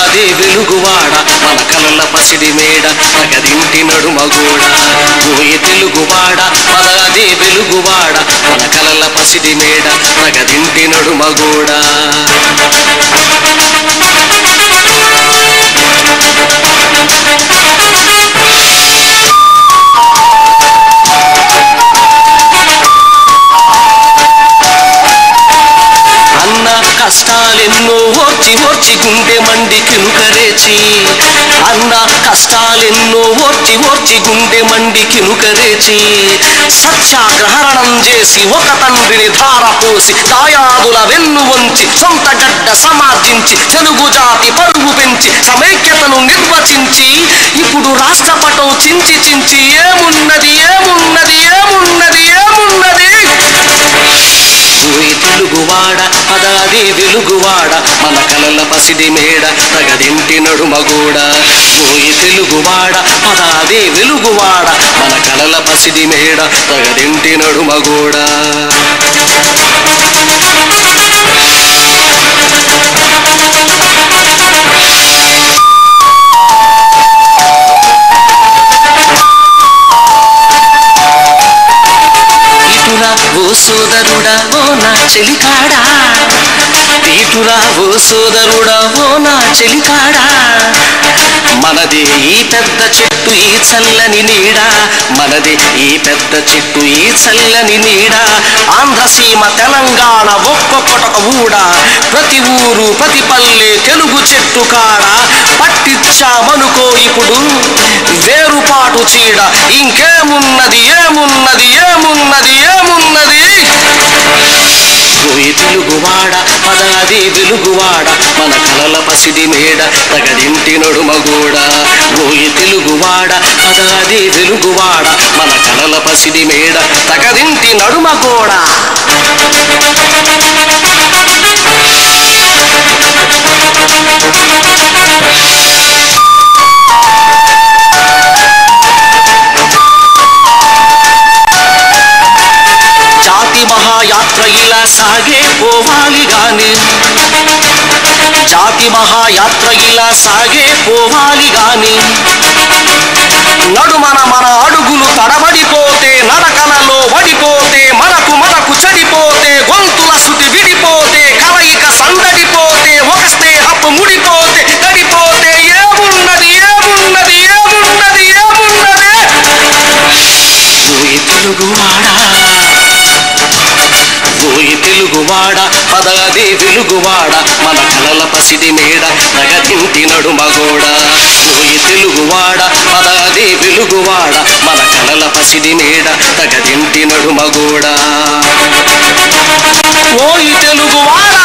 పదాది వెలుగువాడ మన కలల పసిడి మేడ తగదింటి నడుమగూడ ఓయి తెలుగువాడ పదాది వెలుగువాడ మన కలల పసిడి మేడ తగదింటి నడుమగూడ కష్టాలెన్నో ఓర్చి ఓర్చి గుండె మండి కినుకరేచి అన్న కష్టాలెన్నో ఓర్చి ఓర్చి గుండె మండి కినుకరేచి సత్యాగ్రహరణం చేసి ఒక తండ్రిని ధారపోసి దాయాదుల వెన్ను వంచి సొంత గడ్డ సమార్జించి తెలుగు జాతి పరువు పెంచి సమైక్యతను నిర్వచించి ఇప్పుడు రాష్ట్రపటం చించి చించి ఏమున్నది ఏమున్నది ఏమున్నది ఏమున్నది ఓయి తెలుగువాడ పదాది వెలుగువాడ మన కలల పసిడి మేడ తగదింటి నడుమగూడ ఓయి తెలుగువాడ పదాది వెలుగువాడ మన కలల పసిడి మేడ తగదింటి నడుమగూడ ఓ సోదరుడా ఓ నా చెలికాడా తీటురా ఓ సోదరుడా ఓ నా చెలికాడా మనది ఈ పెద్ద చెట్టు ఈ చల్లని నీడ మనది ఈ పెద్ద చెట్టు ఈ చల్లని నీడ ఆంధ్రసీమ తెలంగాణ ఒక్కొక్కటొక ఊడ ప్రతి ఊరు ప్రతి పల్లె తెలుగు చెట్టు కాడ పట్టించామనుకో ఇప్పుడు వేరుపాటు చీడ ఇంకేమున్నది ఏమున్నది ఏమున్నది ఏమున్నది ఓయి తెలుగువాడ పదాది వెలుగువాడ మన కలల పసిడి మేడ తగదింటి నడుమగూడ ఓయి తెలుగువాడ పదాది వెలుగువాడ మన కలల పసిడి మేడ తగదింటి నడుమగూడ జాతి మహాయాత్ర ఇలా సాగే పోవాలి గాని జాతి మహాయాత్ర ఇలా సాగే పోవాలి గాని నడుమన మన అడుగులు తడబడిపోతే నడకలలో వడిపోతే మనకు చెడిపోతే గొంతుల శృతి విడిపోతే కలయిక సందడిపోతే ఒక స్నేహపు ముడిపోతే గడిపోతే ఏమున్నది ఏమున్నది ఏమున్నది ఏమున్నది ఓయి తెలుగువాడా ఓయి తెలుగువాడ పదాది వెలుగువాడ మన కలల పసిడి మేడ తగదింటి నడుమగూడ ఓయి తెలుగువాడ పదాది వెలుగువాడ మన కలల పసిడి మేడ తగదింటి నడుమగూడ ఓయి తెలుగువాడ